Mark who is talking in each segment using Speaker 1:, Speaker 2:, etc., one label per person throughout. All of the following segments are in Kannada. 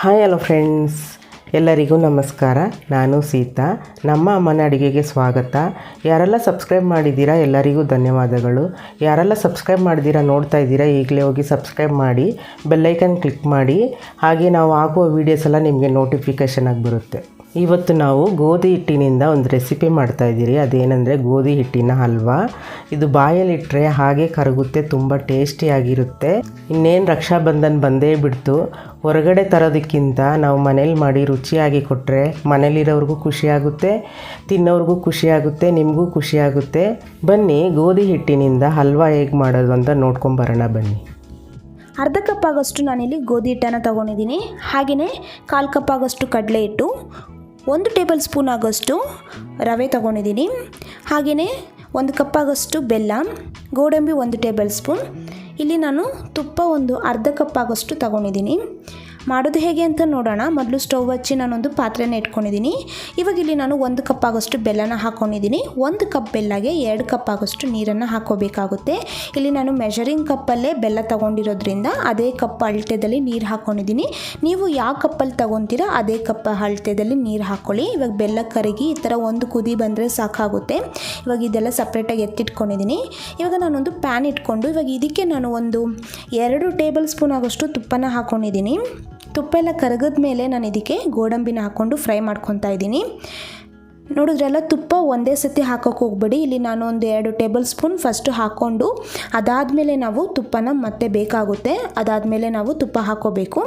Speaker 1: ಹಾಯ್ ಹಲೋ ಫ್ರೆಂಡ್ಸ್, ಎಲ್ಲರಿಗೂ ನಮಸ್ಕಾರ. ನಾನು ಸೀತಾ. ನಮ್ಮ ಅಮ್ಮನ ಅಡುಗೆಗೆ ಸ್ವಾಗತ. ಯಾರೆಲ್ಲ ಸಬ್ಸ್ಕ್ರೈಬ್ ಮಾಡಿದ್ದೀರಾ ಎಲ್ಲರಿಗೂ ಧನ್ಯವಾದಗಳು. ಯಾರೆಲ್ಲ ಸಬ್ಸ್ಕ್ರೈಬ್ ಮಾಡಿದ್ದೀರಾ ನೋಡ್ತಾ ಇದ್ದೀರಾ, ಈಗಲೇ ಹೋಗಿ ಸಬ್ಸ್ಕ್ರೈಬ್ ಮಾಡಿ, ಬೆಲ್ಲೈಕನ್ ಕ್ಲಿಕ್ ಮಾಡಿ. ಹಾಗೆ ನಾವು ಹಾಕುವ ವೀಡಿಯೋಸ್ ಎಲ್ಲ ನಿಮಗೆ ನೋಟಿಫಿಕೇಷನ್ ಆಗಿ ಬರುತ್ತೆ. ಇವತ್ತು ನಾವು ಗೋಧಿ ಹಿಟ್ಟಿನಿಂದ ಒಂದು ರೆಸಿಪಿ ಮಾಡ್ತಾಯಿದ್ದೀರಿ. ಅದೇನೆಂದರೆ ಗೋಧಿ ಹಿಟ್ಟಿನ ಹಲ್ವಾ. ಇದು ಬಾಯಲ್ಲಿಟ್ಟರೆ ಹಾಗೆ ಕರಗುತ್ತೆ, ತುಂಬ ಟೇಸ್ಟಿಯಾಗಿರುತ್ತೆ. ಇನ್ನೇನು ರಕ್ಷಾ ಬಂಧನ್ ಬಂದೇ ಬಿಡ್ತು. ಹೊರಗಡೆ ತರೋದಕ್ಕಿಂತ ನಾವು ಮನೇಲಿ ಮಾಡಿ ರುಚಿಯಾಗಿ ಕೊಟ್ಟರೆ ಮನೇಲಿರೋರಿಗೂ ಖುಷಿಯಾಗುತ್ತೆ, ತಿನ್ನೋರಿಗೂ ಖುಷಿಯಾಗುತ್ತೆ, ನಿಮಗೂ ಖುಷಿಯಾಗುತ್ತೆ. ಬನ್ನಿ ಗೋಧಿ ಹಿಟ್ಟಿನಿಂದ ಹಲ್ವಾ ಹೇಗೆ ಮಾಡೋದು ಅಂತ ನೋಡ್ಕೊಂಬರೋಣ ಬನ್ನಿ.
Speaker 2: ಅರ್ಧ ಕಪ್ ಆಗೋಷ್ಟು ನಾನಿಲ್ಲಿ ಗೋಧಿ ಹಿಟ್ಟನ್ನು ತೊಗೊಂಡಿದ್ದೀನಿ. ಹಾಗೆಯೇ 1/4 ಕಪ್ ಆಗೋಷ್ಟು ಕಡಲೆ ಹಿಟ್ಟು, 1 ಟೇಬಲ್ ಸ್ಪೂನ್ ಆಗೋಷ್ಟು ರವೆ ತೊಗೊಂಡಿದ್ದೀನಿ. ಹಾಗೆಯೇ 1 ಕಪ್ ಆಗೋಷ್ಟು ಬೆಲ್ಲ, ಗೋಡಂಬಿ 1 ಟೇಬಲ್ ಸ್ಪೂನ್. ಇಲ್ಲಿ ನಾನು ತುಪ್ಪ ಒಂದು ಅರ್ಧ ಕಪ್ ಆಗೋಷ್ಟು ತೊಗೊಂಡಿದ್ದೀನಿ. ಮಾಡೋದು ಹೇಗೆ ಅಂತ ನೋಡೋಣ. ಮೊದಲು ಸ್ಟವ್ ಹಚ್ಚಿ ನಾನೊಂದು ಪಾತ್ರೆನ ಇಟ್ಕೊಂಡಿದ್ದೀನಿ. ಇವಾಗ ಇಲ್ಲಿ ನಾನು 1 ಕಪ್ ಆಗೋಷ್ಟು ಬೆಲ್ಲನ ಹಾಕ್ಕೊಂಡಿದ್ದೀನಿ. 1 ಕಪ್ ಬೆಲ್ಲಗೆ 2 ಕಪ್ ಆಗೋಷ್ಟು ನೀರನ್ನು ಹಾಕ್ಕೋಬೇಕಾಗುತ್ತೆ. ಇಲ್ಲಿ ನಾನು ಮೆಷರಿಂಗ್ ಕಪ್ಪಲ್ಲೇ ಬೆಲ್ಲ ತೊಗೊಂಡಿರೋದ್ರಿಂದ ಅದೇ ಕಪ್ ಅಳತೆಯಲ್ಲಿ ನೀರು ಹಾಕ್ಕೊಂಡಿದ್ದೀನಿ. ನೀವು ಯಾವ ಕಪ್ಪಲ್ಲಿ ತೊಗೊತೀರಾ ಅದೇ ಕಪ್ ಅಳತೆಯಲ್ಲಿ ನೀರು ಹಾಕ್ಕೊಳ್ಳಿ. ಇವಾಗ ಬೆಲ್ಲ ಕರಗಿ ಈ ಥರ ಒಂದು ಕುದಿ ಬಂದರೆ ಸಾಕಾಗುತ್ತೆ. ಇವಾಗ ಇದೆಲ್ಲ ಸಪ್ರೇಟಾಗಿ ಎತ್ತಿಟ್ಕೊಂಡಿದ್ದೀನಿ. ಇವಾಗ ನಾನೊಂದು ಪ್ಯಾನ್ ಇಟ್ಕೊಂಡು ಇವಾಗ ಇದಕ್ಕೆ ನಾನು ಒಂದು 2 ಟೇಬಲ್ ಸ್ಪೂನ್ ಆಗೋಷ್ಟು ತುಪ್ಪನ ಹಾಕ್ಕೊಂಡಿದ್ದೀನಿ. ತುಪ್ಪ ಎಲ್ಲ ಕರಗಿದ ಮೇಲೆ ನಾನು ಇದಕ್ಕೆ ಗೋಡಂಬಿನ ಹಾಕ್ಕೊಂಡು ಫ್ರೈ ಮಾಡ್ಕೊತಾ ಇದ್ದೀನಿ. ನೋಡಿದ್ರೆಲ್ಲ ತುಪ್ಪ ಒಂದೇ ಸತಿ ಹಾಕೋಕ್ಕೆ ಹೋಗ್ಬೇಡಿ. ಇಲ್ಲಿ ನಾನು ಒಂದು 2 ಟೇಬಲ್ ಸ್ಪೂನ್ ಫಸ್ಟು ಹಾಕ್ಕೊಂಡು ಅದಾದಮೇಲೆ ನಾವು ತುಪ್ಪನ ಮತ್ತೆ ಬೇಕಾಗುತ್ತೆ. ಅದಾದಮೇಲೆ ನಾವು ತುಪ್ಪ ಹಾಕ್ಕೋಬೇಕು.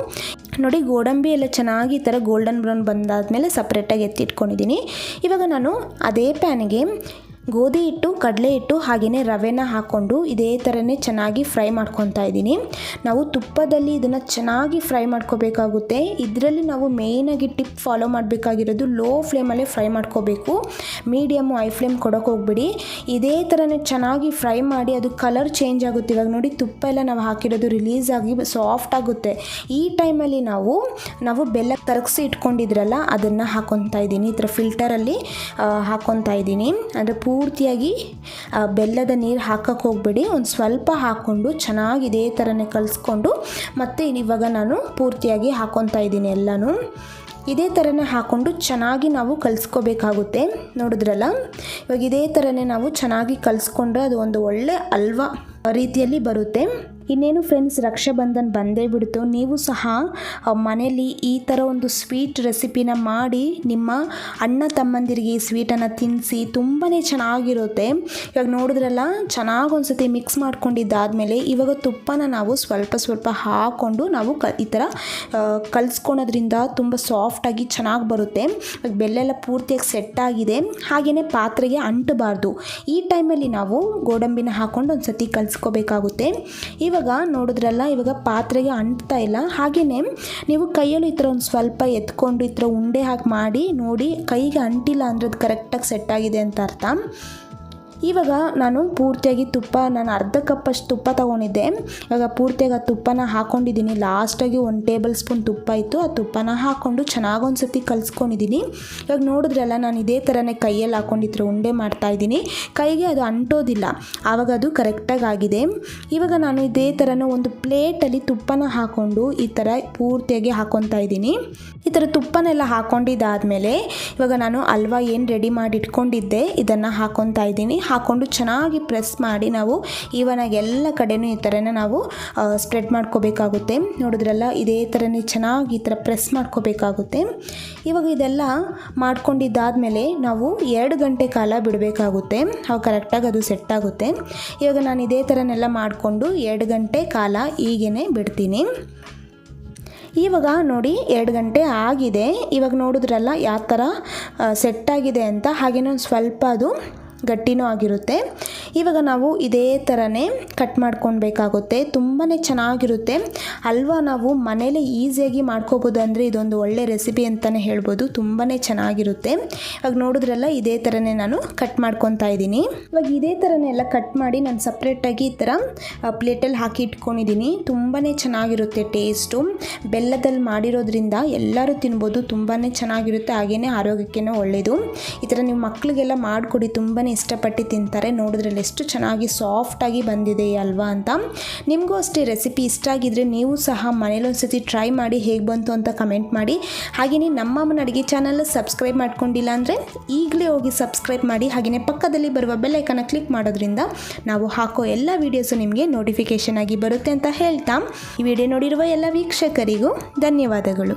Speaker 2: ನೋಡಿ, ಗೋಡಂಬಿ ಎಲ್ಲ ಚೆನ್ನಾಗಿ ಈ ಥರ ಗೋಲ್ಡನ್ ಬ್ರೌನ್ ಬಂದಾದಮೇಲೆ ಸಪ್ರೇಟಾಗಿ ಎತ್ತಿಟ್ಕೊಂಡಿದ್ದೀನಿ. ಇವಾಗ ನಾನು ಅದೇ ಪ್ಯಾನಿಗೆ ಗೋಧಿ ಹಿಟ್ಟು, ಕಡಲೆ ಹಿಟ್ಟು ಹಾಗೆಯೇ ರವೆನ ಹಾಕ್ಕೊಂಡು ಇದೇ ಥರನೇ ಚೆನ್ನಾಗಿ ಫ್ರೈ ಮಾಡ್ಕೊತಾ ಇದ್ದೀನಿ. ನಾವು ತುಪ್ಪದಲ್ಲಿ ಇದನ್ನು ಚೆನ್ನಾಗಿ ಫ್ರೈ ಮಾಡ್ಕೋಬೇಕಾಗುತ್ತೆ. ಇದರಲ್ಲಿ ನಾವು ಮೇಯ್ನಾಗಿ ಟಿಪ್ ಫಾಲೋ ಮಾಡಬೇಕಾಗಿರೋದು ಲೋ ಫ್ಲೇಮಲ್ಲೇ ಫ್ರೈ ಮಾಡ್ಕೋಬೇಕು. ಮೀಡಿಯಮ್ಮು ಹೈ ಫ್ಲೇಮ್ ಕೊಡೋಕೆ ಹೋಗ್ಬಿಡಿ. ಇದೇ ಥರನೇ ಚೆನ್ನಾಗಿ ಫ್ರೈ ಮಾಡಿ ಅದು ಕಲರ್ ಚೇಂಜ್ ಆಗುತ್ತೆ. ಇವಾಗ ನೋಡಿ, ತುಪ್ಪ ಎಲ್ಲ ನಾವು ಹಾಕಿರೋದು ರಿಲೀಸ್ ಆಗಿ ಸಾಫ್ಟ್ ಆಗುತ್ತೆ. ಈ ಟೈಮಲ್ಲಿ ನಾವು ಬೆಲ್ಲ ಕರಗಿಸಿ ಇಟ್ಕೊಂಡಿದ್ರಲ್ಲ ಅದನ್ನು ಹಾಕ್ಕೊತಾ ಇದ್ದೀನಿ. ಈ ಥರ ಫಿಲ್ಟರಲ್ಲಿ ಹಾಕ್ಕೊತಾ ಇದ್ದೀನಿ. ಅಂದರೆ ಪೂರ್ತಿಯಾಗಿ ಬೆಲ್ಲದ ನೀರು ಹಾಕಕ್ಕೆ ಹೋಗಬೇಡಿ. ಒಂದು ಸ್ವಲ್ಪ ಹಾಕ್ಕೊಂಡು ಚೆನ್ನಾಗಿ ಇದೇ ಥರನೇ ಕಲಿಸ್ಕೊಂಡು ಮತ್ತೆ ಇವಾಗ ನಾನು ಪೂರ್ತಿಯಾಗಿ ಹಾಕ್ಕೊತಾ ಇದ್ದೀನಿ. ಎಲ್ಲನೂ ಇದೇ ಥರನೇ ಹಾಕ್ಕೊಂಡು ಚೆನ್ನಾಗಿ ನಾವು ಕಲಿಸ್ಕೋಬೇಕಾಗುತ್ತೆ. ನೋಡಿದ್ರಲ್ಲ, ಇವಾಗ ಇದೇ ಥರನೇ ನಾವು ಚೆನ್ನಾಗಿ ಕಲಿಸ್ಕೊಂಡ್ರೆ ಅದು ಒಂದು ಒಳ್ಳೆ ಹಲ್ವಾ ರೀತಿಯಲ್ಲಿ ಬರುತ್ತೆ. ಇನ್ನೇನು ಫ್ರೆಂಡ್ಸ್, ರಕ್ಷಾ ಬಂಧನ್ ಬಂದೇ ಬಿಡ್ತು. ನೀವು ಸಹ ಮನೆಯಲ್ಲಿ ಈ ಥರ ಒಂದು ಸ್ವೀಟ್ ರೆಸಿಪಿನ ಮಾಡಿ ನಿಮ್ಮ ಅಣ್ಣ ತಮ್ಮಂದಿರಿಗೆ ಈ ಸ್ವೀಟನ್ನು ತಿನ್ನಿಸಿ. ತುಂಬಾ ಚೆನ್ನಾಗಿರುತ್ತೆ. ಇವಾಗ ನೋಡಿದ್ರಲ್ಲ, ಚೆನ್ನಾಗಿ ಒಂದು ಸತಿ ಮಿಕ್ಸ್ ಮಾಡ್ಕೊಂಡಿದ್ದಾದಮೇಲೆ ಇವಾಗ ತುಪ್ಪನ ನಾವು ಸ್ವಲ್ಪ ಹಾಕ್ಕೊಂಡು ನಾವು ಈ ಥರ ಕಲಿಸ್ಕೊಳೋದ್ರಿಂದ ತುಂಬ ಸಾಫ್ಟಾಗಿ ಚೆನ್ನಾಗಿ ಬರುತ್ತೆ. ಇವಾಗ ಬೆಲ್ಲೆಲ್ಲ ಪೂರ್ತಿಯಾಗಿ ಸೆಟ್ಟಾಗಿದೆ. ಹಾಗೆಯೇ ಪಾತ್ರೆಗೆ ಅಂಟಬಾರ್ದು. ಈ ಟೈಮಲ್ಲಿ ನಾವು ಗೋಡಂಬಿನ ಹಾಕ್ಕೊಂಡು ಒಂದು ಸತಿ ಕಲಿಸ್ಕೋಬೇಕಾಗುತ್ತೆ. ಇವಾಗ ನೋಡಿದ್ರಲ್ಲ, ಇವಾಗ ಪಾತ್ರೆಗೆ ಅಂಟ್ತಾ ಇಲ್ಲ. ಹಾಗೆಯೇ ನೀವು ಕೈಯಲ್ಲಿ ಈ ಥರ ಒಂದು ಸ್ವಲ್ಪ ಎತ್ಕೊಂಡು ಈ ಥರ ಉಂಡೆ ಹಾಕಿ ಮಾಡಿ ನೋಡಿ. ಕೈಗೆ ಅಂಟಿಲ್ಲ ಅಂದರೆ ಅದು ಕರೆಕ್ಟಾಗಿ ಸೆಟ್ ಆಗಿದೆ ಅಂತ ಅರ್ಥ. ಇವಾಗ ನಾನು ಪೂರ್ತಿಯಾಗಿ ನಾನು ಅರ್ಧ ಕಪ್ಪಷ್ಟು ತುಪ್ಪ ತೊಗೊಂಡಿದ್ದೆ. ಇವಾಗ ಪೂರ್ತಿಯಾಗಿ ಆ ತುಪ್ಪನ ಹಾಕ್ಕೊಂಡಿದ್ದೀನಿ. ಲಾಸ್ಟಾಗಿ 1 ಟೇಬಲ್ ಸ್ಪೂನ್ ತುಪ್ಪ ಇತ್ತು. ಆ ತುಪ್ಪನ ಹಾಕ್ಕೊಂಡು ಚೆನ್ನಾಗಿ ಒಂದು ಸತಿ ಕಲಿಸ್ಕೊಂಡಿದ್ದೀನಿ. ಇವಾಗ ನೋಡಿದ್ರಲ್ಲ, ನಾನು ಇದೇ ಥರನೇ ಕೈಯಲ್ಲಿ ಹಾಕ್ಕೊಂಡಿದ್ರೆ ಉಂಡೆ ಮಾಡ್ತಾಯಿದ್ದೀನಿ. ಕೈಗೆ ಅದು ಅಂಟೋದಿಲ್ಲ, ಆವಾಗ ಅದು ಕರೆಕ್ಟಾಗಿ ಆಗಿದೆ. ಇವಾಗ ನಾನು ಇದೇ ಥರನೂ ಒಂದು ಪ್ಲೇಟಲ್ಲಿ ತುಪ್ಪನ ಹಾಕ್ಕೊಂಡು ಈ ಥರ ಪೂರ್ತಿಯಾಗಿ ಹಾಕ್ಕೊತಾ ಇದ್ದೀನಿ. ಈ ಥರ ತುಪ್ಪನೆಲ್ಲ ಹಾಕ್ಕೊಂಡಿದ್ದಾದಮೇಲೆ ಇವಾಗ ನಾನು ಹಲ್ವಾ ಏನು ರೆಡಿ ಮಾಡಿ ಇಟ್ಕೊಂಡಿದ್ದೆ ಇದನ್ನು ಹಾಕ್ಕೊತಾ ಇದ್ದೀನಿ. ಹಾಕ್ಕೊಂಡು ಚೆನ್ನಾಗಿ ಪ್ರೆಸ್ ಮಾಡಿ ನಾವು ಈವನಾಗಿ ಎಲ್ಲ ಕಡೆನೂ ಈ ಥರನೇ ನಾವು ಸ್ಪ್ರೆಡ್ ಮಾಡ್ಕೋಬೇಕಾಗುತ್ತೆ. ನೋಡಿದ್ರಲ್ಲ, ಇದೇ ಥರನೇ ಚೆನ್ನಾಗಿ ಈ ಥರ ಪ್ರೆಸ್ ಮಾಡ್ಕೋಬೇಕಾಗುತ್ತೆ. ಇವಾಗ ಇದೆಲ್ಲ ಮಾಡ್ಕೊಂಡಿದ್ದಾದಮೇಲೆ ನಾವು 2 ಗಂಟೆ ಕಾಲ ಬಿಡಬೇಕಾಗುತ್ತೆ. ಅವಾಗ ಕರೆಕ್ಟಾಗಿ ಅದು ಸೆಟ್ ಆಗುತ್ತೆ. ಇವಾಗ ನಾನು ಇದೇ ಥರನೆಲ್ಲ ಮಾಡಿಕೊಂಡು 2 ಗಂಟೆ ಕಾಲ ಹೀಗೇ ಬಿಡ್ತೀನಿ. ಇವಾಗ ನೋಡಿ, 2 ಗಂಟೆ ಆಗಿದೆ. ಇವಾಗ ನೋಡಿದ್ರಲ್ಲ ಯಾವ ಥರ ಸೆಟ್ಟಾಗಿದೆ ಅಂತ. ಹಾಗೆಯೇ ಒಂದು ಸ್ವಲ್ಪ ಅದು ಗಟ್ಟಿನೂ ಆಗಿರುತ್ತೆ. ಇವಾಗ ನಾವು ಇದೇ ಥರನೇ ಕಟ್ ಮಾಡ್ಕೊಳ್ಬೇಕಾಗುತ್ತೆ. ತುಂಬಾ ಚೆನ್ನಾಗಿರುತ್ತೆ ಹಲ್ವಾ. ನಾವು ಮನೇಲಿ ಈಸಿಯಾಗಿ ಮಾಡ್ಕೋಬೋದು. ಅಂದರೆ ಇದೊಂದು ಒಳ್ಳೆ ರೆಸಿಪಿ ಅಂತಲೇ ಹೇಳ್ಬೋದು. ತುಂಬಾ ಚೆನ್ನಾಗಿರುತ್ತೆ. ಇವಾಗ ನೋಡಿದ್ರಲ್ಲ, ಇದೇ ಥರನೇ ನಾನು ಕಟ್ ಮಾಡ್ಕೊತಾ ಇದ್ದೀನಿ. ಇವಾಗ ಇದೇ ಥರನೇ ಎಲ್ಲ ಕಟ್ ಮಾಡಿ ನಾನು ಸಪ್ರೇಟಾಗಿ ಈ ಥರ ಪ್ಲೇಟಲ್ಲಿ ಹಾಕಿ ಇಟ್ಕೊಂಡಿದ್ದೀನಿ. ತುಂಬಾ ಚೆನ್ನಾಗಿರುತ್ತೆ ಟೇಸ್ಟು. ಬೆಲ್ಲದಲ್ಲಿ ಮಾಡಿರೋದ್ರಿಂದ ಎಲ್ಲರೂ ತಿನ್ಬೋದು. ತುಂಬಾ ಚೆನ್ನಾಗಿರುತ್ತೆ. ಹಾಗೆಯೇ ಆರೋಗ್ಯಕ್ಕೇ ಒಳ್ಳೆಯದು. ಈ ಥರ ನೀವು ಮಕ್ಕಳಿಗೆಲ್ಲ ಮಾಡಿಕೊಡಿ. ತುಂಬಾ ಇಷ್ಟಪಟ್ಟು ತಿಂತಾರೆ. ನೋಡಿದ್ರಲ್ಲಿ ಎಷ್ಟು ಚೆನ್ನಾಗಿ ಸಾಫ್ಟಾಗಿ ಬಂದಿದೆ ಈ ಹಲ್ವಾ ಅಂತ. ನಿಮಗೂ ಅಷ್ಟೇ ರೆಸಿಪಿ ಇಷ್ಟ ಆಗಿದ್ದರೆ ನೀವು ಸಹ ಮನೇಲಿ ಒಂದ್ಸತಿ ಟ್ರೈ ಮಾಡಿ ಹೇಗೆ ಬಂತು ಅಂತ ಕಮೆಂಟ್ ಮಾಡಿ. ಹಾಗೆಯೇ ನಮ್ಮ ಅಮ್ಮನ ಅಡುಗೆ ಚಾನಲ್ ಸಬ್ಸ್ಕ್ರೈಬ್ ಮಾಡ್ಕೊಂಡಿಲ್ಲ ಅಂದರೆ ಈಗಲೇ ಹೋಗಿ ಸಬ್ಸ್ಕ್ರೈಬ್ ಮಾಡಿ. ಹಾಗೆಯೇ ಪಕ್ಕದಲ್ಲಿ ಬರುವ ಬೆಲ್ ಐಕಾನ್ನ ಕ್ಲಿಕ್ ಮಾಡೋದ್ರಿಂದ ನಾವು ಹಾಕೋ ಎಲ್ಲ ವೀಡಿಯೋಸು ನಿಮಗೆ ನೋಟಿಫಿಕೇಷನ್ ಆಗಿ ಬರುತ್ತೆ ಅಂತ ಹೇಳ್ತಾ ಈ ವಿಡಿಯೋ ನೋಡಿರುವ ಎಲ್ಲ ವೀಕ್ಷಕರಿಗೂ ಧನ್ಯವಾದಗಳು.